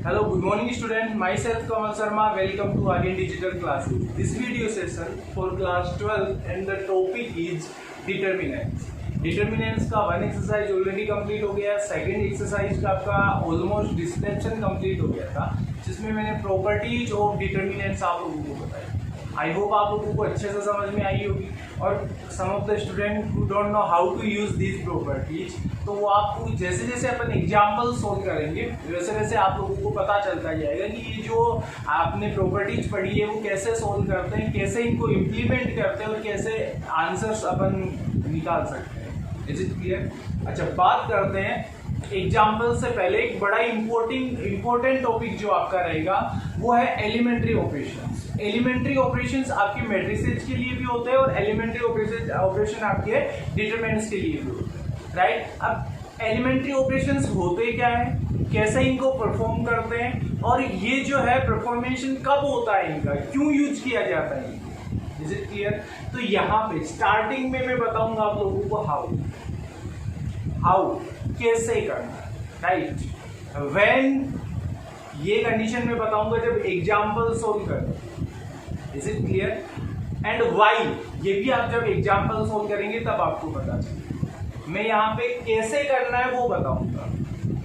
Hello, good morning students. Myself Kamal Sharma. Welcome to Aryan Digital Classes. This video session for class 12 and the topic is determinants. Determinants का one exercise already complete हो गया, second exercise का आपका almost description complete हो गया था, जिसमें मैंने प्रॉपर्टीज ऑफ डिटर्मिनेंट्स आप लोगों को बताई। आई होप आप लोगों को अच्छे से समझ में आई होगी। और some of the student who don't know how to use this properties, तो वो आपको जैसे जैसे अपन एग्जाम्पल सोल्व करेंगे वैसे वैसे आप लोगों को पता चलता जाएगा कि ये जो आपने प्रॉपर्टीज पढ़ी है वो कैसे सोल्व करते हैं, कैसे इनको इम्प्लीमेंट करते हैं और कैसे आंसर्स अपन निकाल सकते हैं। Is it clear? अच्छा, बात करते हैं एग्जाम्पल से पहले एक बड़ा इंपॉर्टेंट टॉपिक जो आपका रहेगा वो है एलिमेंट्री ऑपरेशंस। एलिमेंट्री ऑपरेशंस आपके मैट्रिसेस के लिए भी होते हैं और एलिमेंट्री ऑपरेशन आपके डिटरमिनेंट्स के लिए भी होते हैं, राइट? अब एलिमेंट्री ऑपरेशंस होते क्या है, कैसे इनको परफॉर्म करते हैं, और ये जो है परफॉर्मेशन कब होता है इनका, क्यों यूज किया जाता है। Is it clear? तो यहाँ पे स्टार्टिंग में मैं बताऊंगा आप लोगों को हाउ कैसे करना है, राइट? व्हेन ये कंडीशन में बताऊंगा जब एग्जाम्पल सोल्व करना। Is it clear? And why, ये भी आप जब एग्जाम्पल सोल्व करेंगे तब आपको पता चलेगा। मैं यहाँ पे कैसे करना है वो बताऊंगा,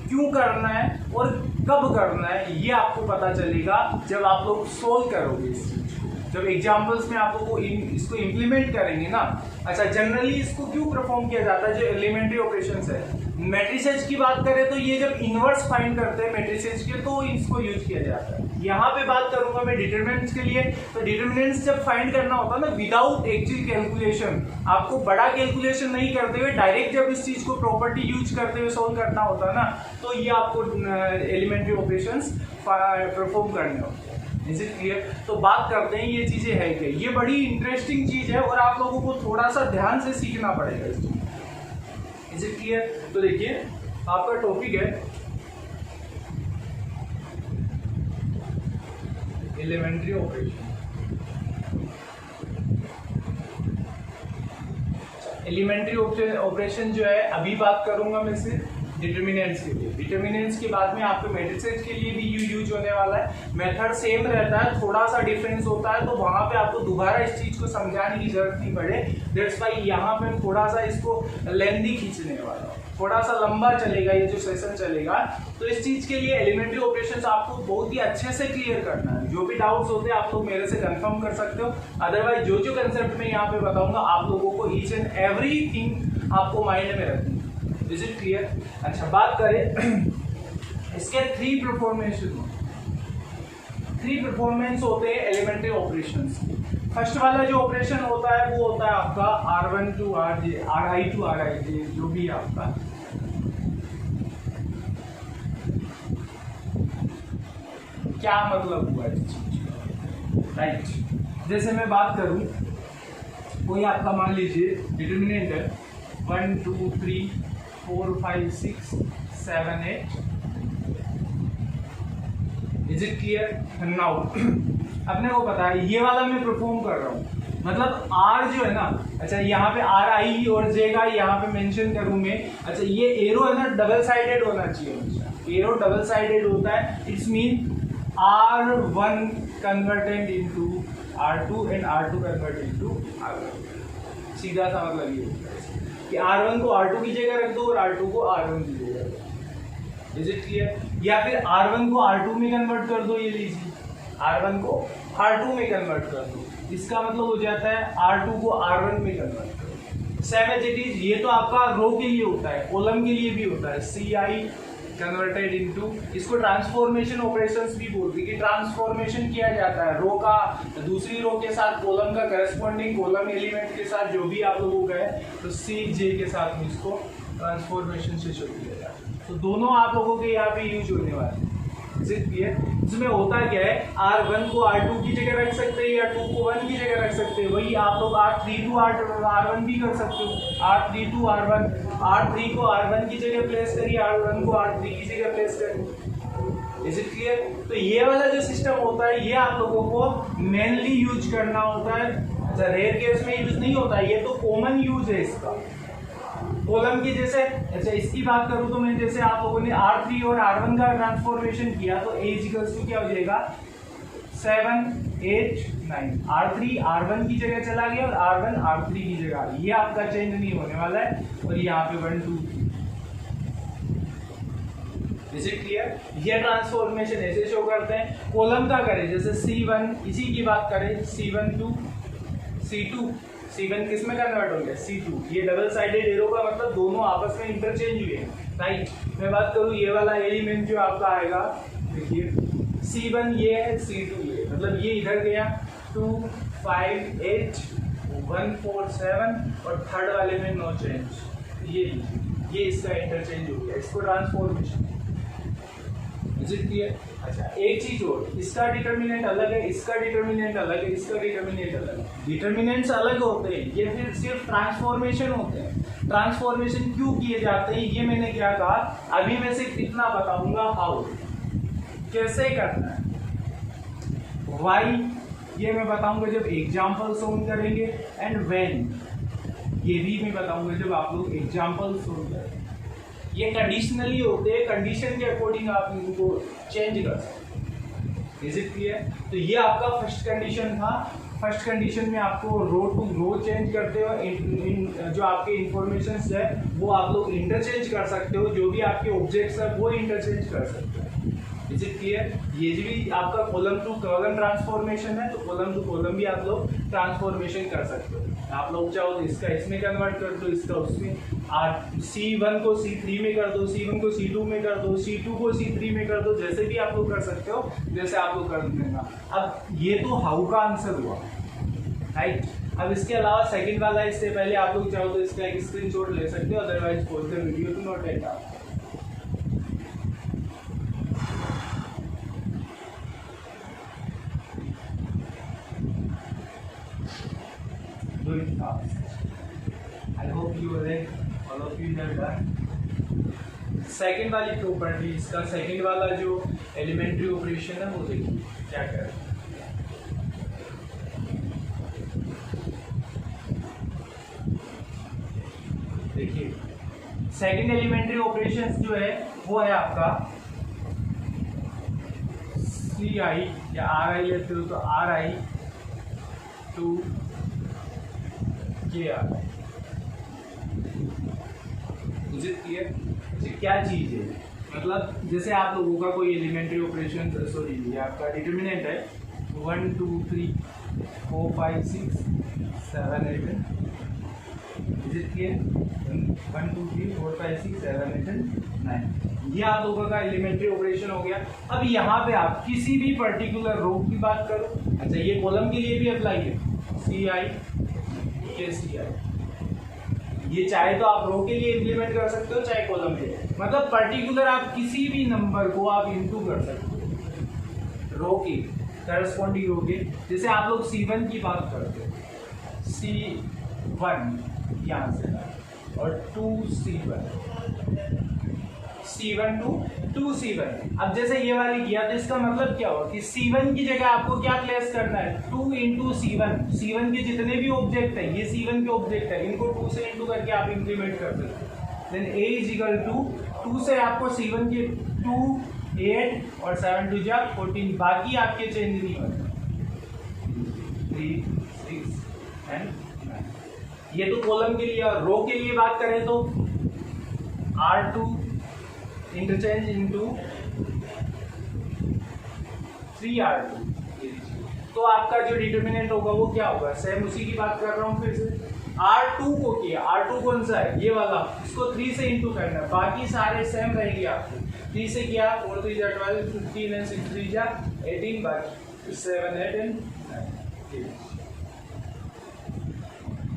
क्यों करना है और कब करना है ये आपको पता चलेगा जब आप लोग सोल्व करोगे इस चीज को, जब एग्जाम्पल्स में आप लोग को इसको इम्प्लीमेंट करेंगे ना। अच्छा, जनरली इसको क्यों परफॉर्म किया जाता है जो एलिमेंट्री ऑपरेशंस है। मैट्रिसेस की बात करें तो ये जब इनवर्स फाइंड करते हैं मैट्रिसेस के तो इसको यूज किया जाता है। यहाँ पे बात करूंगा मैं डिटरमिनेंट्स के लिए, तो डिटरमिनेंट्स जब फाइंड करना होता है ना विदाउट एक्चुअल कैलकुलेशन, आपको बड़ा कैलकुलेशन नहीं करते हुए डायरेक्ट जब इस चीज को प्रॉपर्टी यूज करते हुए सोल्व करना होता है ना, तो ये आपको एलिमेंट्री ऑपरेशंस परफॉर्म करने होते हैं। Is it clear? तो बात करते हैं ये चीजें है क्या। ये बड़ी इंटरेस्टिंग चीज है और आप लोगों को थोड़ा सा ध्यान से सीखना पड़ेगा इसको। Is it clear? तो देखिए आपका टॉपिक है एलिमेंट्री ऑपरेशन। एलिमेंट्री ऑपरेशन जो है अभी बात करूंगा मैं सिर्फ डिटरमिनेंट्स के लिए। डिटरमिनेंट्स के बाद में आपके मैट्रिसेस के लिए भी यूज होने वाला है। मेथड सेम रहता है, थोड़ा सा डिफरेंस होता है, तो वहां पे आपको दोबारा इस चीज को समझाने की जरूरत नहीं पड़े। दैट्स व्हाई यहाँ पे थोड़ा सा इसको लेंथी खींचने वाला, थोड़ा सा लंबा चलेगा ये जो सेशन चलेगा। तो इस चीज के लिए एलिमेंट्री ऑपरेशंस आपको बहुत ही अच्छे से क्लियर करना है। जो भी डाउट्स होते हैं आप लोग मेरे से कंफर्म कर सकते हो। अदरवाइज जो जो कंसेप्ट मैं यहाँ पे बताऊंगा आप लोगों को ईच एंड एवरीथिंग आपको माइंड में रखनी है। Is it clear? अच्छा, बात करें इसके थ्री परफॉर्मेंस होते हैं एलिमेंट्री ऑपरेशंस। फर्स्ट वाला जो ऑपरेशन होता है वो होता है आपका R1 to RJ, RI to RIJ, जो भी आपका क्या मतलब हुआ इस चीज का, राइट? जैसे मैं बात करूं, कोई आपका मान लीजिए डिटरमिनेंट है 1 2 3 4 5 6 7 8। Is it clear? नाउ अपने को पता है ये वाला मैं परफॉर्म कर रहा हूँ, मतलब R जो है ना, अच्छा यहाँ पे RI और J का यहाँ पे मेंशन करूँ मैं। अच्छा, ये एरो है ना डबल साइडेड होना चाहिए, एरो डबल साइडेड होता है। It's mean R1 converted into R2 and R2 converted into R1। सीधा सा मतलब ये होता है कि R1 को R2 की जगह रख दो और R2 को R1 की जगह रख दो। Is it clear? या फिर R1 को R2 में कन्वर्ट कर दो, ये लीजिए R1 को R2 में कन्वर्ट कर दो, इसका मतलब हो जाता है R2 को R1 में कन्वर्ट कर दो। सेम एज इट इज, ये तो आपका रो के लिए होता है, कॉलम के लिए भी होता है, CI कन्वर्टेड इनटू, इसको ट्रांसफॉर्मेशन ऑपरेशंस भी बोलते हैं कि ट्रांसफॉर्मेशन किया जाता है रो का दूसरी रो के साथ, कॉलम का करस्पॉन्डिंग कॉलम एलिमेंट के साथ जो भी आप लोगों का है, तो CJ के साथ में इसको ट्रांसफॉर्मेशन से शुरू किया जाता है। तो दोनों आप लोगों के यहाँ पे यूज होने वाले हैं। इसमें होता क्या है, R1 को R2 की जगह रख सकते हैं या 2 को 1 की जगह रख सकते हैं। वही आप लोग R3 to R1 भी कर सकते हो, R3 to R1, R3 को R1 की जगह प्लेस करिए, R1 को R3 की जगह प्लेस करिए। Is it clear? तो ये वाला जो सिस्टम होता है ये आप लोगों को मेनली यूज करना होता है। अच्छा, रेयर केस में यूज नहीं होता है, ये तो कॉमन यूज है इसका। कॉलम की जैसे, अच्छा इसकी बात करूं तो मैं जैसे आप लोगों ने R3 और R1 का ट्रांसफॉर्मेशन किया तो A इक्वल्स टू क्या हो जाएगा 7 8 9। R3 R1 की जगह चला गया और R1 R3 की जगह, ये आपका चेंज नहीं होने वाला है। और यहाँ पे 1 2 3। Is it clear? ये ट्रांसफॉर्मेशन ऐसे शो करते हैं। कॉलम का करें जैसे C1, इसी की बात करें C1 to C2, C1 किस में कन्वर्ट हो गया C2। ये डबल साइडेड एरो का मतलब दोनों आपस में इंटरचेंज हुए हैं, राइट। मैं बात करूँ ये वाला एलिमेंट जो आपका आएगा, देखिए C1 ये है, C2 ये, मतलब ये इधर गया 2 5 8 1 4 7 और थर्ड वाले में नो चेंज। ये इसका इंटरचेंज हो गया, इसको ट्रांसफॉर्मेशन। Is it clear? अच्छा एक चीज और, इसका डिटर्मिनेंट अलग है, इसका डिटर्मिनेंट अलग है, इसका डिटर्मिनेंट अलग है। डिटर्मिनेंट्स अलग होते हैं, ये फिर सिर्फ ट्रांसफॉर्मेशन होते हैं। ट्रांसफॉर्मेशन क्यों किए जाते हैं ये मैंने क्या कहा, अभी मैं सिर्फ इतना बताऊंगा हाउ, कैसे करना है। वाई ये मैं बताऊंगा जब एग्जाम्पल सोल्व करेंगे, एंड व्हेन ये भी मैं बताऊंगा जब आप लोग एग्जाम्पल सोल्व करेंगे। ये कंडीशनली होते हैं, कंडीशन के अकॉर्डिंग आप इनको चेंज कर सकते हैं। Is it clear? तो ये आपका फर्स्ट कंडीशन था। फर्स्ट कंडीशन में आपको रो टू रो चेंज करते हो, जो आपके इंफॉर्मेशन है वो आप लोग इंटरचेंज कर सकते हो, जो भी आपके ऑब्जेक्ट्स है वो इंटरचेंज कर सकते हो। Is it clear? ये भी आपका कॉलम टू कॉलम ट्रांसफॉर्मेशन है, तो कॉलम टू कॉलम भी आप लोग ट्रांसफॉर्मेशन कर सकते हो। आप लोग चाहो तो इसका इसमें कन्वर्ट कर दो, इसका उसमें, C1 को C3 में कर दो, C1 को C2 में कर दो, C2 को C3 में कर दो, जैसे भी आप लोग कर सकते हो, जैसे आप लोग कर देना। अब ये तो हाउ का आंसर हुआ, राइट। अब इसके अलावा सेकंड वाला, इससे पहले आप लोग चाहो तो इसका एक स्क्रीनशॉट ले सकते हो, otherwise pause the video to note it down. Do it fast. I hope you are ready. All of you have done. Second वाली प्रॉपर्टी, इसका सेकेंड वाला जो एलिमेंट्री ऑपरेशन है वो देखिए क्या कर। देखिए सेकेंड एलिमेंट्री ऑपरेशन जो है वो है आपका CI या RI लेते हो तो RI टू क्या चीज है, मतलब जैसे आप लोगों का कोई एलिमेंट्री ऑपरेशन, सॉरी ये आपका डिटर्मिनेंट है 1 2 3 4 5 6 7 8 इज इट क्लियर? 1 2 3 4 5 6 7 8 9, ये आप लोगों का एलिमेंट्री ऑपरेशन हो गया। अब यहाँ पे आप किसी भी पर्टिकुलर रो की बात करो, अच्छा ये कॉलम के लिए भी अप्लाई है, CI के CI, ये चाहे तो आप रो के लिए इम्प्लीमेंट कर सकते हो चाहे कॉलम के लिए, मतलब पर्टिकुलर आप किसी भी नंबर को आप इनटू कर सकते हो रो की करस्पॉन्डिंग रो के। जैसे आप लोग C1 की बात करते हो, C1 यहाँ से और 2C1, C1 to 2C1। अब जैसे ये वाली किया तो इसका मतलब क्या हो कि C1 की जगह आपको क्या प्लेस करना है, 2 into C1। C1 के जितने भी ऑब्जेक्ट है, ये C1 के ऑब्जेक्ट है, इनको 2 से इंटू करके आप इंप्लीमेंट कर सकते हो। Then A is equal to 2 से आपको C1 के 2 8 और 7 2 जा 14, बाकी आपके चेंज नहीं होते 3 6 एंड 9। ये तो कॉलम के लिए। और रो के लिए बात करें तो R2 इंटरचेंज इनटू 3R2, तो आपका जो डिटर्मिनेंट होगा वो क्या होगा, सेम उसी की बात कर रहा हूँ फिर से। R2 को किया, R2 कौन सा है ये वाला, इसको 3 से इंटू करना है, बाकी सारे सेम रहेंगे आपको। 3 से किया 4 3 जा 12 15 एंड 6 3 जा 18, बाकी 7 8 एंड 9।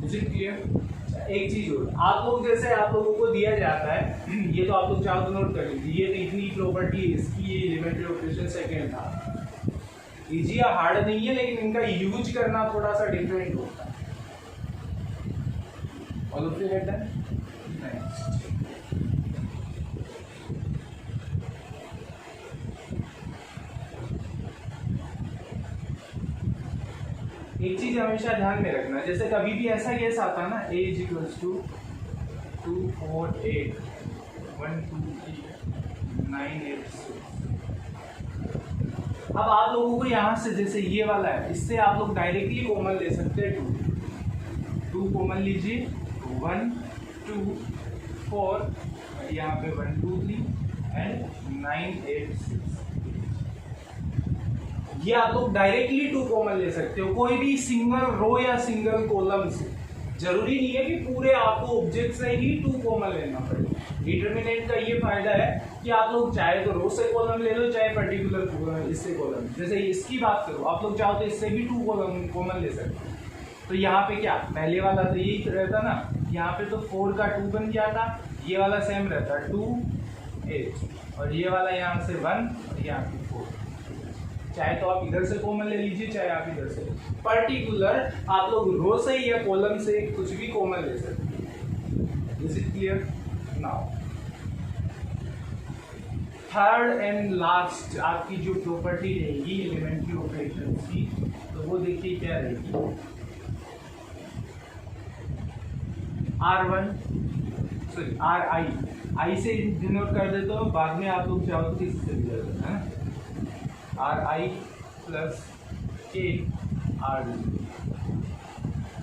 Is it clear? एक चीज और, आप लोग जैसे आप लोगों को दिया जाता है, ये तो आप लोग चाहो तो नोट कर लीजिए, ये तो इतनी प्रॉपर्टी है इसकी, ये एलिमेंट्री ऑपरेशन सेकंड था। इजी या हार्ड नहीं है, लेकिन इनका यूज करना थोड़ा सा डिफरेंट होता है। All of you get that? एक चीज हमेशा ध्यान में रखना, जैसे कभी भी ऐसा केस आता है ना, A इज इक्वल्स टू 2 4 8 1 2 3 9 8 6। अब आप लोगों को यहाँ से जैसे ये वाला है, इससे आप लोग डायरेक्टली कॉमन ले सकते हैं 2 कॉमन लीजिए, 1 2 4, यहाँ पे 1 2 3 एंड 9 8 6। ये आप लोग डायरेक्टली 2 कॉमन ले सकते हो, कोई भी सिंगल रो या सिंगल कॉलम से। जरूरी नहीं है कि पूरे आपको ऑब्जेक्ट से ही 2 कॉमन लेना पड़े। डिटरमिनेंट का ये फायदा है कि आप लोग चाहे तो रो से कॉलम ले लो, चाहे पर्टिकुलर इससे कॉलम। जैसे इसकी बात करो, आप लोग चाहो तो इससे भी 2 कॉलम कॉमन ले सकते हो। तो यहाँ पे क्या, पहले वाला तो यही रहता ना, यहाँ पे तो 4 का 2 बन गया था, ये वाला सेम रहता 2 8, और ये वाला यहाँ से 1 और यहाँ पे 4। चाहे तो आप इधर से कॉमन ले लीजिए, चाहे आप इधर से। पर्टिकुलर आप लोग रो से या कॉलम से कुछ भी कॉमन ले सकते हैं। Is it clear now? Third and last आपकी जो प्रॉपर्टी रहेगी एलिमेंट्री ऑपरेशन की, तो वो देखिए क्या रहेगी। R1 सॉरी RI, आई से डिनोट कर देते हो, बाद में आप लोग चाहो तो किससे भी कर देते हैं, RI प्लस K RD।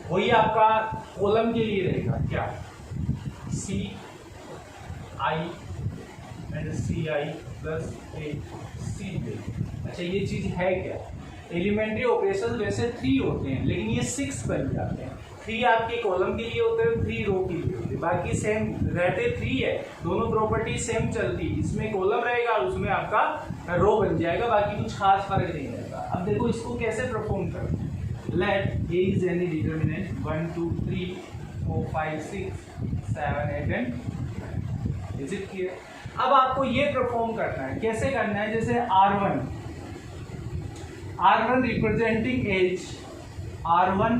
वही आपका कॉलम के लिए रहेगा क्या, CI and CI plus CJ। अच्छा ये चीज है क्या, एलिमेंट्री ऑपरेशन वैसे 3 होते हैं, लेकिन ये 6 बन जाते हैं। 3 आपके कॉलम के लिए होते हैं, 3 रो के लिए होते हैं, बाकी सेम रहते 3 है, दोनों प्रॉपर्टी सेम चलती। इसमें कॉलम रहेगा और उसमें आपका रो बन जाएगा, बाकी कुछ खास फर्क नहीं रहेगा। अब देखो इसको कैसे परफॉर्म करते हैं। Let A is any determinant 1 2 3 4 5 6 7 8 and 9। Is it clear? अब आपको ये परफॉर्म करना है, कैसे करना है, जैसे R1 representing as R1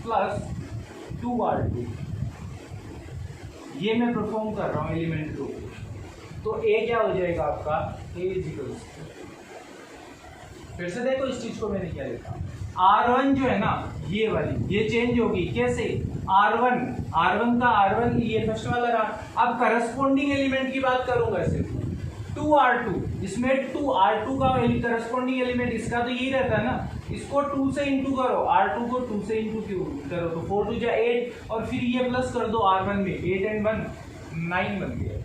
plus 2R2, ये मैं परफॉर्म कर रहा हूँ एलिमेंट को। तो ए क्या हो जाएगा आपका, ए इक्वल्स, फिर से देखो इस चीज को मैंने क्या लिखा, R1 जो है ना ये वाली, ये चेंज होगी कैसे, R1 का R1 ये फर्स्ट वाला रहा। अब करस्पॉन्डिंग एलिमेंट की बात करूंगा सिर्फ 2R2, इसमें 2R2 का करस्पॉन्डिंग एलिमेंट इसका तो यही रहता है ना, इसको 2 से इंटू करो, R2 को 2 से इंटू करो तो 4 2 जा 8, और फिर ये प्लस कर दो R1 में, 8 एंड 1 9 बन गया।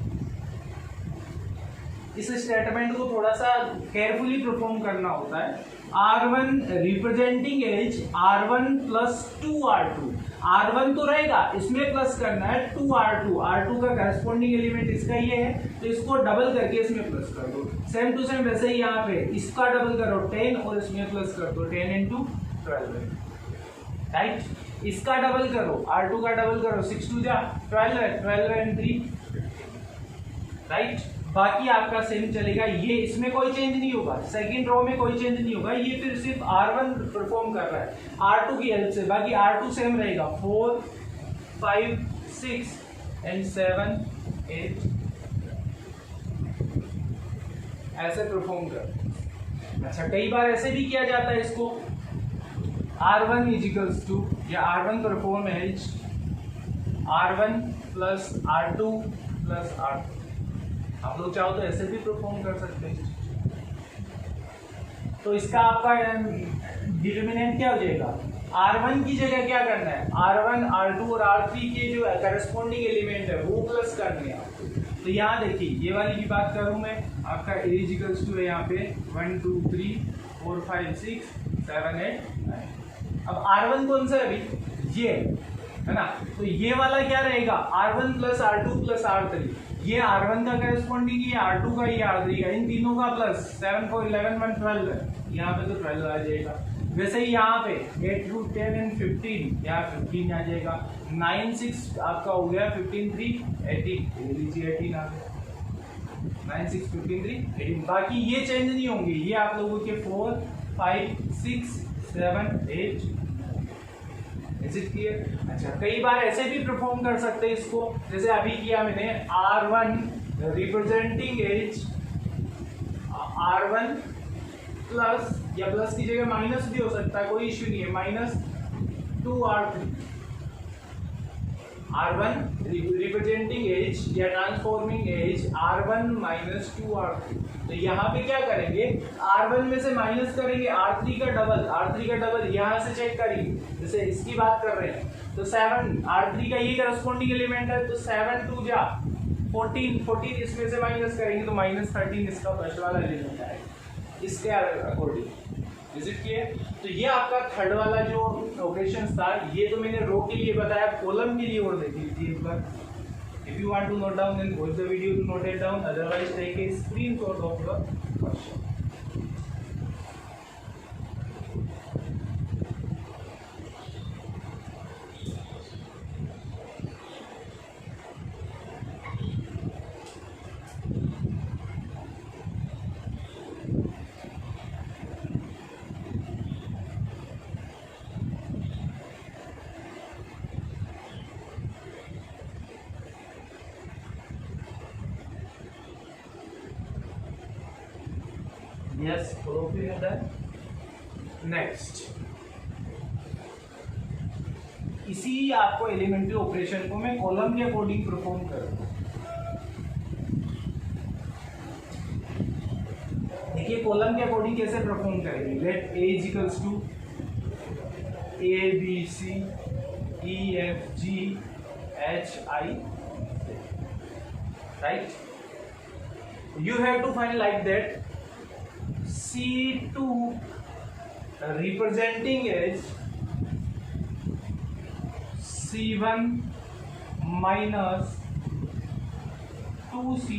इस स्टेटमेंट को थोड़ा सा केयरफुली परफॉर्म करना होता है। R1 representing as R1 plus 2R2, R1 तो रहेगा, इसमें प्लस करना है 2R2 का करस्पॉन्डिंग एलिमेंट इसका ये है, तो इसको डबल करके इसमें प्लस कर दो। सेम टू सेम वैसे ही यहाँ पे इसका डबल करो 10 और इसमें प्लस कर दो 10 इंटू 12, राइट। इसका डबल करो, R2 का डबल करो, 6 2 जा 12 है, 12 एंड 3, राइट। बाकी आपका सेम चलेगा, ये इसमें कोई चेंज नहीं होगा, सेकंड रो में कोई चेंज नहीं होगा, ये फिर सिर्फ R1 परफॉर्म कर रहा है R2 की हेल्प से, बाकी R2 सेम रहेगा 4 5 6 एंड 7 8, ऐसे परफॉर्म कर। अच्छा कई बार ऐसे भी किया जाता है इसको, R1 इज इक्वल्स टू, या R1 perform as R1 plus R2 plus R2, आप लोग चाहो तो ऐसे भी परफॉर्म कर सकते हैं। तो इसका आपका डिटरमिनेंट क्या हो जाएगा, R1 की जगह क्या करना है, R1 R2 और R3 के जो करस्पॉन्डिंग एलिमेंट है वो प्लस करने हैं आपको। तो यहाँ देखिए ये वाली की बात करूं मैं, आपका A इज इक्वल्स टू है यहाँ पे 1 2 3 4 5 6 7 8 9। अब R1 कौन सा है अभी, ये है ना, तो ये वाला क्या रहेगा, R1 plus R2 plus R3, ये R1 का करस्पॉन्डिंग, ये R2 का, ये R3 का, इन तीनों का प्लस 7 4 11 1 12 है, यहाँ पे तो 12 आ जाएगा। वैसे ही यहाँ पे 8 2 10 एंड 15, यहाँ 15 आ जाएगा, 9 6 आपका हो गया, 15 3 18, लीजिए 18 आ गया, 9 6 15 3 18। बाकी ये चेंज नहीं होंगे, ये आप लोगों के 4 5 6 7 8। Is it clear? अच्छा कई बार ऐसे भी परफॉर्म कर सकते हैं इसको, जैसे अभी किया मैंने, R1 representing as R1 plus, या प्लस की जगह माइनस भी हो सकता है, कोई इश्यू नहीं है, minus 2R3, R1 representing as या transforming as R1 minus 2R3। तो यहाँ पे क्या करेंगे, R1 में से माइनस करेंगे R3 का डबल यहाँ से चेक करेंगे, जैसे इसकी बात कर रहे हैं तो 7 R3 का ये करस्पॉन्डिंग एलिमेंट है, तो 7 2 जा 14 इसमें से माइनस करेंगे तो माइनस 13 इसका फर्स्ट वाला एलिमेंट आएगा इसके अकॉर्डिंग। Is it clear? तो ये आपका थर्ड वाला जो ऑपरेशन था, ये तो मैंने रो के लिए बताया, कॉलम के लिए और देख लीजिए एक बार। If you want to note down then pause the video to note it down, otherwise take a screenshot of the question. Yes, copy of that. Next, इसी आपको एलिमेंट्री ऑपरेशन को मैं कॉलम के अकॉर्डिंग परफॉर्म करूंगा। देखिए column के according कैसे perform करेंगे। Let A is equals to A B C E F G H I, right? You have to find like that C2 representing as C1 minus 2C3।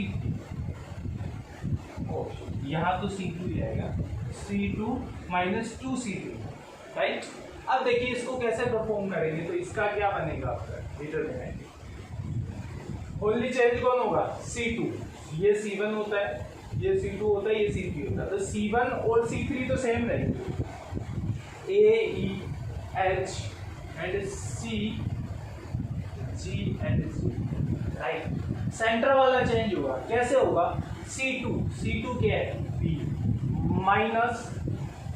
यहाँ तो C2 ही आएगा, C2 minus 2C3, right? अब देखिए इसको कैसे perform करेंगे, तो इसका क्या बनेगा आपका डिटरमिनेंट। ओनली चेंज कौन होगा, C2, ये C1 होता है, ये C2 होता है, ये C3 होता है, तो C1 और C3 तो सेम रहेंगे, A E H and C G and C, right? Centre वाला चेंज होगा, कैसे होगा, C2 क्या है, B माइनस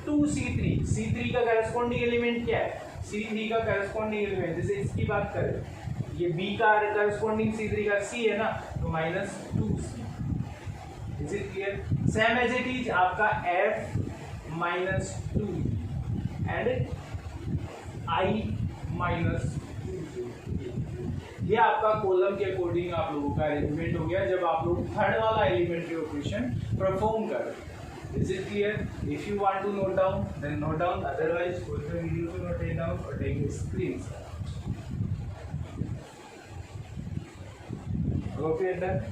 2C3 का करस्पॉन्डिंग एलिमेंट क्या है, C3 का करस्पॉन्डिंग एलिमेंट, जैसे इसकी बात करें, ये B का करस्पॉन्डिंग C3 का C है ना, तो minus 2C। Is it clear? Same as it is आपका F minus 2 and I minus 2। ये आपका कॉलम के अकॉर्डिंग आप लोगों का एलिमेंट हो गया जब आप लोग थर्ड वाला एलिमेंट्री ऑपरेशन परफॉर्म कर रहे हैं। Is it clear? If you want to note down, then note down. Otherwise, pause the video to note it down or take a screenshot. Okay, done.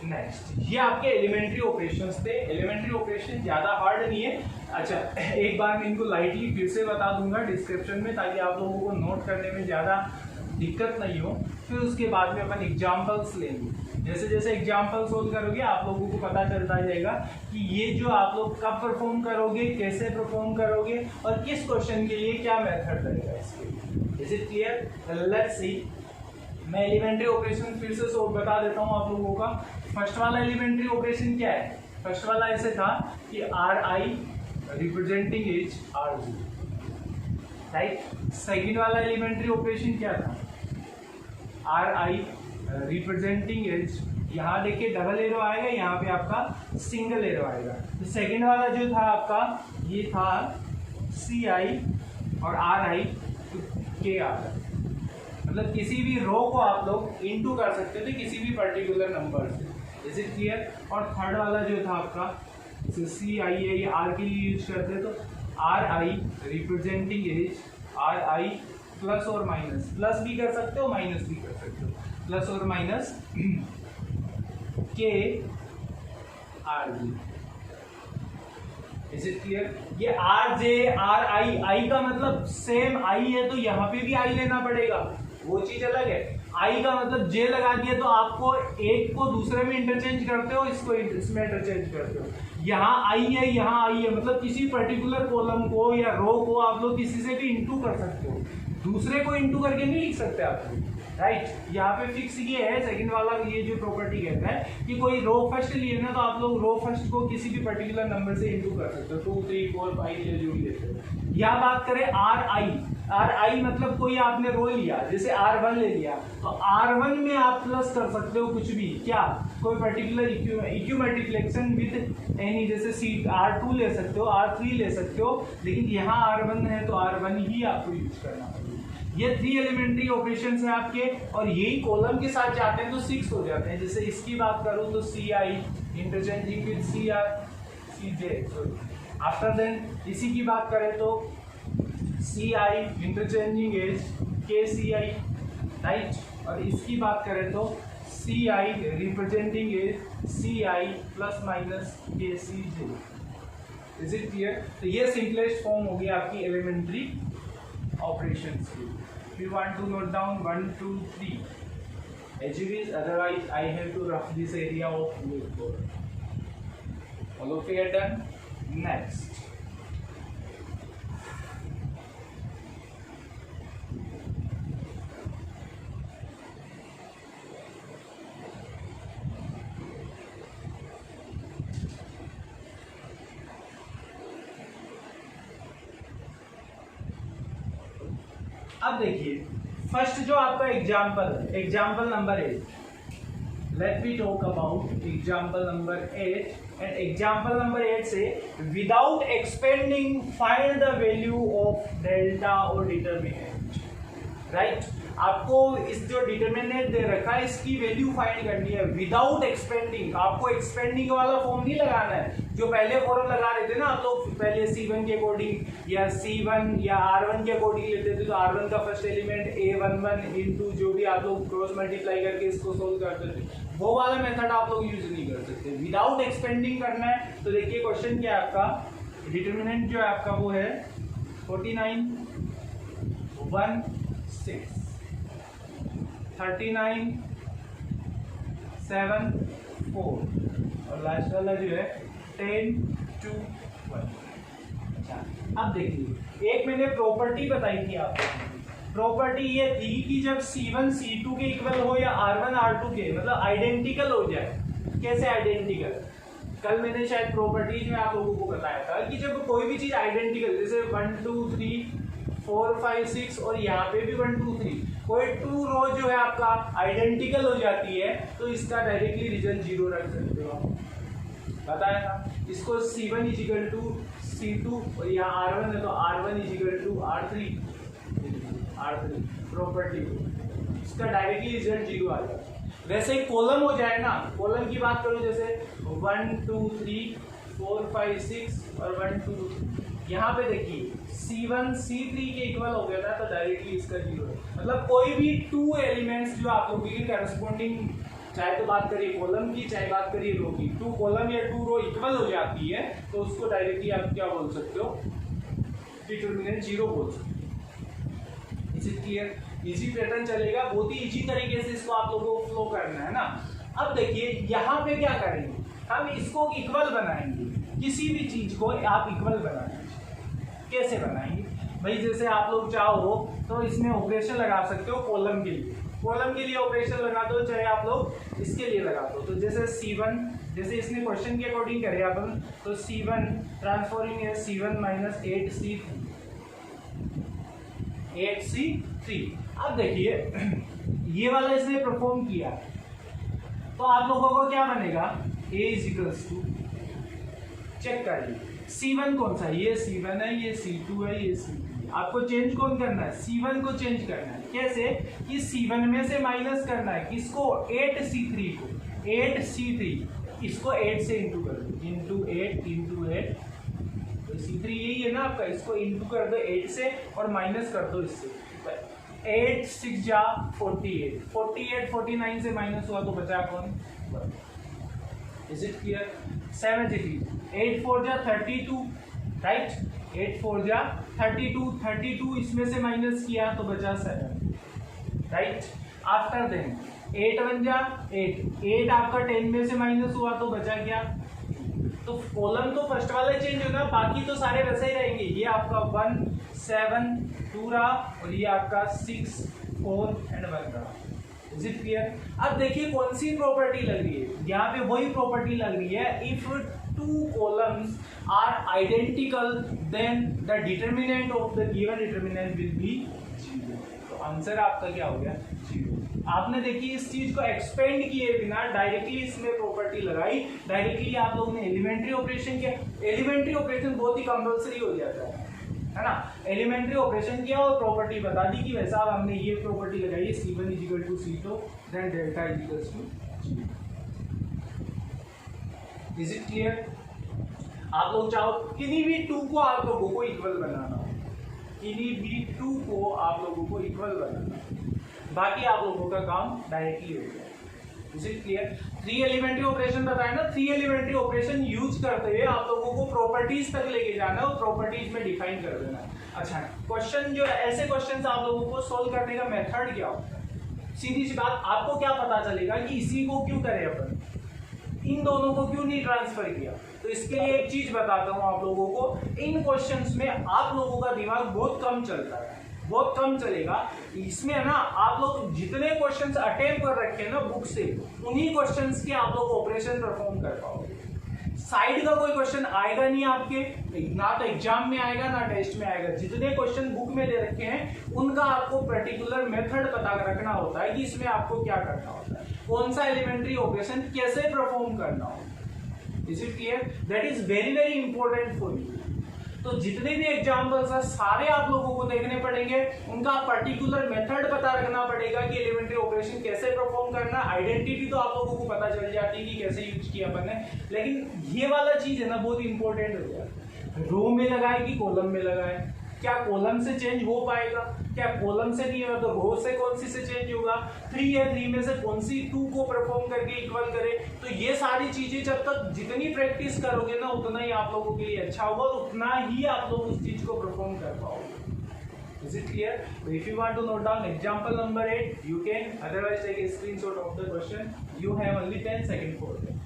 Next, ये आपके elementary operations थे। Elementary operation ज़्यादा hard नहीं है। अच्छा, एक बार मैं इनको लाइटली फिर से बता दूंगा डिस्क्रिप्शन में, ताकि आप लोगों को नोट करने में ज़्यादा दिक्कत नहीं हो। फिर उसके बाद में अपन एग्जाम्पल्स लेंगे। जैसे जैसे एग्जाम्पल सोल्व करोगे आप लोगों को पता चलता जाएगा कि ये जो आप लोग कब परफॉर्म करोगे, कैसे परफॉर्म करोगे और किस क्वेश्चन के लिए क्या मेथड रहेगा इसके लिए। Is it clear? Let's see. मैं एलिमेंट्री ऑपरेशन फिर से बता देता हूँ आप लोगों का। फर्स्ट वाला एलिमेंट्री ऑपरेशन क्या है, फर्स्ट वाला ऐसे था कि R I representing as R G, right? Second वाला एलिमेंट्री ऑपरेशन क्या था, आर आई रिप्रेजेंटिंग एज, यहाँ देखिए डबल एरो आएगा, यहाँ पे आपका सिंगल एरो आएगा। तो सेकेंड वाला जो था आपका ये था सी आई और आर आई के आर, मतलब किसी भी रो को आप लोग इनटू कर सकते थे किसी भी पर्टिकुलर नंबर से। Is it clear? और थर्ड वाला जो था आपका सी आई आई आर के लिए यूज करते, तो R I representing as R I plus और माइनस, प्लस भी कर सकते हो माइनस भी कर सकते हो, प्लस और माइनस के R G. Is it clear? ये आर जे आर आई, आई का मतलब सेम आई है तो यहाँ पे भी आई लेना पड़ेगा, वो चीज अलग है। आई का मतलब जे लगा दिया तो आपको एक को दूसरे में इंटरचेंज करते हो, इसको इसमें इंटरचेंज करते हो। यहाँ आई है, यहाँ आई है, मतलब किसी पर्टिकुलर कॉलम को या रो को आप लोग किसी से भी इंटू कर सकते हो, दूसरे को इंटू करके नहीं लिख सकते आप, राइट? यहाँ पे फिक्स ये है, सेकंड वाला ये जो प्रॉपर्टी कहता है कि कोई रो फर्स्ट लिए ना तो आप लोग रो फर्स्ट को किसी भी पर्टिकुलर नंबर से इंटू कर सकते हो, 2 3 4 5 जो भी लेते हो। यहाँ बात करें आर आई, आर आई मतलब कोई आपने रो लिया, जैसे R1 ले लिया तो R1 में आप प्लस कर सकते हो कुछ भी, क्या कोई पर्टिकुलर इक्यू मल्टीप्लेक्शन विद एनी, जैसे R2 ले सकते हो, R3 ले सकते हो, लेकिन यहाँ R1 है तो R1 ही आपको यूज करना पड़ेगा। ये 3 एलिमेंट्री ऑपरेशन है आपके, और यही कॉलम के साथ जाते हैं तो 6 हो जाते हैं। जैसे इसकी बात करूँ तो CI interchanging with CR CJ, after then इसी की बात करें तो CI interchanging as KCI, right, और इसकी बात करें तो CI representing as CI plus minus KCJ। Is it clear? तो ये सिंपलेस्ट फॉर्म होगी आपकी एलिमेंट्री ऑपरेशंस की। If you want to note down 1, 2, 3 as it is, otherwise I have to rough this area of whiteboard. All of you are done? Next. अब देखिए first जो आपका example number 8, let me talk about example number 8, and example number 8 से without expanding find the value of delta और determinant, right. आपको इस जो determinant दे रखा है इसकी वैल्यू फाइंड करनी है विदाउट एक्सपेंडिंग। आपको एक्सपेंडिंग वाला फॉर्म नहीं लगाना है जो पहले फॉर्म लगा रहे थे ना आप लोग, पहले C1 के अकॉर्डिंग या C1 या R1 के अकॉर्डिंग लेते थे, तो R1 का फर्स्ट एलिमेंट A11 इंटू जो भी आप लोग क्रॉस मल्टीप्लाई करके इसको सोल्व करते थे, वो वाला मेथड आप लोग यूज नहीं कर सकते, विदाउट एक्सपेंडिंग करना है। तो देखिए क्वेश्चन क्या है आपका, डिटरमिनेंट जो है आपका वो है 49, 1, 6, 39, 7, 4 और लास्ट वाला जो है 10, 2, 1। अच्छा अब देखिए एक मैंने प्रॉपर्टी बताई थी आपको, प्रॉपर्टी ये थी कि जब C1 C2 के इक्वल हो या R1 R2 के, मतलब आइडेंटिकल हो जाए। कैसे आइडेंटिकल? कल मैंने शायद प्रॉपर्टीज में आप लोगों को बताया था कि जब कोई भी चीज आइडेंटिकल, जैसे 1 2 3 4 5 6 और यहाँ पे भी 1 2 3, कोई 2 रो जो है आपका आइडेंटिकल हो जाती है तो इसका डायरेक्टली रिजल्ट 0 रख सकते हो। बताया था इसको C1 इजिकल टू C2 और यहाँ R1 है तो R1 equal to R3 property, इसका डायरेक्टली रिजल्ट 0 आ जाता है। वैसे ही कॉलम हो जाए ना, कॉलम की बात करूँ जैसे 1 2 3 4 5 6 और 1 2 यहाँ पे देखिए C1 C3 के इक्वल हो गया था तो डायरेक्टली इसका 0 है। मतलब कोई भी 2 एलिमेंट्स जो आप लोगों की करस्पॉन्डिंग, चाहे तो बात करिए कॉलम की चाहे बात करिए रो की, 2 कॉलम या 2 रो इक्वल हो जाती है तो उसको डायरेक्टली आप क्या बोल सकते हो, डिटरमिनेंट 0 बोल सकते हो। Is it clear? Easy pattern चलेगा, बहुत ही इजी तरीके से इसको आप लोगों को फ्लो करना है ना। अब देखिए यहाँ पे क्या करेंगे, हम इसको इक्वल बनाएंगे, किसी भी चीज को आप इक्वल बनाएंगे। कैसे बनाएंगे भाई, जैसे आप लोग चाहो तो इसमें ऑपरेशन लगा सकते हो कॉलम के लिए, कॉलम के लिए ऑपरेशन लगा दो, चाहे आप लोग इसके लिए लगा दो। तो जैसे C1, जैसे इसने क्वेश्चन के अकॉर्डिंग करे अपन, तो C1 ट्रांसफॉर्मिंग है C1 माइनस 8C3। अब देखिए ये वाला इसने परफॉर्म किया तो आप लोगों को क्या बनेगा, A इजिकल्स टू, चेक करिए C1 कौन सा, ये C1 है, ये C2 है, ये C3। आपको चेंज कौन करना है, C1 को चेंज करना है। कैसे कि C1 में से माइनस करना है किसको, 8C3 को, 8C3 इसको 8 से इंटू कर दो, इंटू 8 तो C3 यही है ना आपका, इसको इंटू कर दो 8 से और माइनस कर दो इससे, 8 6 जा 48, 49 से माइनस हुआ तो बचा कौन, 1। Is it clear? 73, 8 4 जा 32, राइट, 8 4 जा 32 इसमें से माइनस किया तो बचा 7, राइट। आफ्टर देन 8 1 जा 8 आपका 10 में से माइनस हुआ तो बचा क्या, तो कॉलम तो फर्स्ट वाला चेंज होगा, बाकी तो सारे वैसे ही रहेंगे। ये आपका 1 7 2 रहा और ये आपका 6 4 एंड 1 रहा। Is it clear? अब देखिए कौन सी प्रॉपर्टी लग रही है, यहाँ पे वही प्रॉपर्टी लग रही है, if two columns are identical, then the determinant of the given determinant will be 0. तो आंसर आपका क्या हो गया? 0. आपने देखिए इस चीज को एक्सपेंड किए बिना डायरेक्टली इसमें प्रॉपर्टी लगाई, डायरेक्टली आप लोगों ने एलिमेंट्री ऑपरेशन किया. एलिमेंट्री ऑपरेशन बहुत ही कंपल्सरी हो जाता है ना. एलिमेंट्री ऑपरेशन किया और प्रॉपर्टी बता दी कि वैसा हमने ये प्रॉपर्टी लगाई है C1 = C2 then delta = 0. Is it clear? आप लोग चाहो किन्हीं भी टू को आप लोगों को इक्वल बनाना, किन्हीं भी टू को आप लोगों को इक्वल बनाना, बाकी आप लोगों का काम डायरेक्टली हो गया. Is it clear? 3 elementary operation बताया ना. 3 एलिमेंट्री ऑपरेशन यूज करते हुए आप लोगों को प्रॉपर्टीज तक लेके जाना और प्रॉपर्टीज में डिफाइन कर देना. अच्छा, क्वेश्चन जो ऐसे क्वेश्चंस आप लोगों को सोल्व करने का मेथड क्या होता है? सीधी सी बात, आपको क्या पता चलेगा कि इसी को क्यों करें अपन, इन दोनों को क्यों नहीं ट्रांसफर किया? तो इसके लिए एक चीज बताता हूं आप लोगों को. इन क्वेश्चंस में आप लोगों का दिमाग बहुत कम चलता है, बहुत कम चलेगा. इसमें है ना, आप लोग जितने क्वेश्चंस अटेम्प्ट कर रखे हैं ना बुक से, उन्हीं क्वेश्चंस के आप लोग ऑपरेशन परफॉर्म कर पाओगे. साइड का कोई क्वेश्चन आएगा नहीं आपके, ना तो एग्जाम में आएगा ना टेस्ट में आएगा. जितने क्वेश्चन बुक में दे रखे हैं उनका आपको पर्टिकुलर मेथड पता रखना होता है कि इसमें आपको क्या करना होता है, कौन सा एलिमेंट्री ऑपरेशन कैसे परफॉर्म करना होता है. Is it clear? That is very very important for you. तो जितने भी एग्जाम्पल्स हैं सारे आप लोगों को देखने पड़ेंगे, उनका पर्टिकुलर मेथड पता रखना पड़ेगा कि एलिमेंट्री ऑपरेशन कैसे परफॉर्म करना. आइडेंटिटी तो आप लोगों को पता चल जाती है कि कैसे यूज किया अपन ने, लेकिन ये वाला चीज है ना बहुत इंपॉर्टेंट हो गया. रो में लगाए कि कॉलम में लगाए, क्या कॉलम से चेंज हो पाएगा, क्या कॉलम से नहीं होगा तो रो से कौन सी से चेंज होगा, 3 है 3 में से कौन सी 2 को परफॉर्म करके इक्वल करे. तो ये सारी चीजें जब तक जितनी प्रैक्टिस करोगे ना उतना ही आप लोगों के लिए अच्छा होगा और उतना ही आप लोग उस चीज को परफॉर्म कर पाओगे. Is it clear? If you want to note down example number 8, you can. Otherwise, take a screenshot of the question. You have only 10 seconds for it.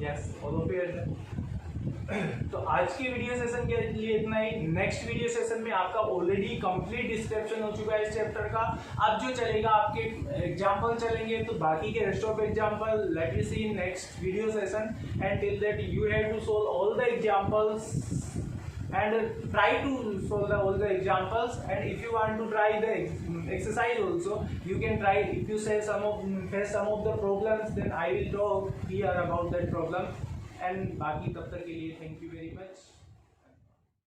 Yes, all of you are done. तो आज की video session के लिए इतना ही. Next video session में आपका already complete description हो चुका है इस चैप्टर का. अब जो चलेगा आपके एग्जांपल चलेंगे, तो बाकी के rest of example let me see in next video session. And till that you have to solve all the examples and try to solve all the examples. And if you want to try the exercise also, you can try. If you say face some of the problems, then I will talk here about that problem. And बाकी तब तक के लिए thank you very much.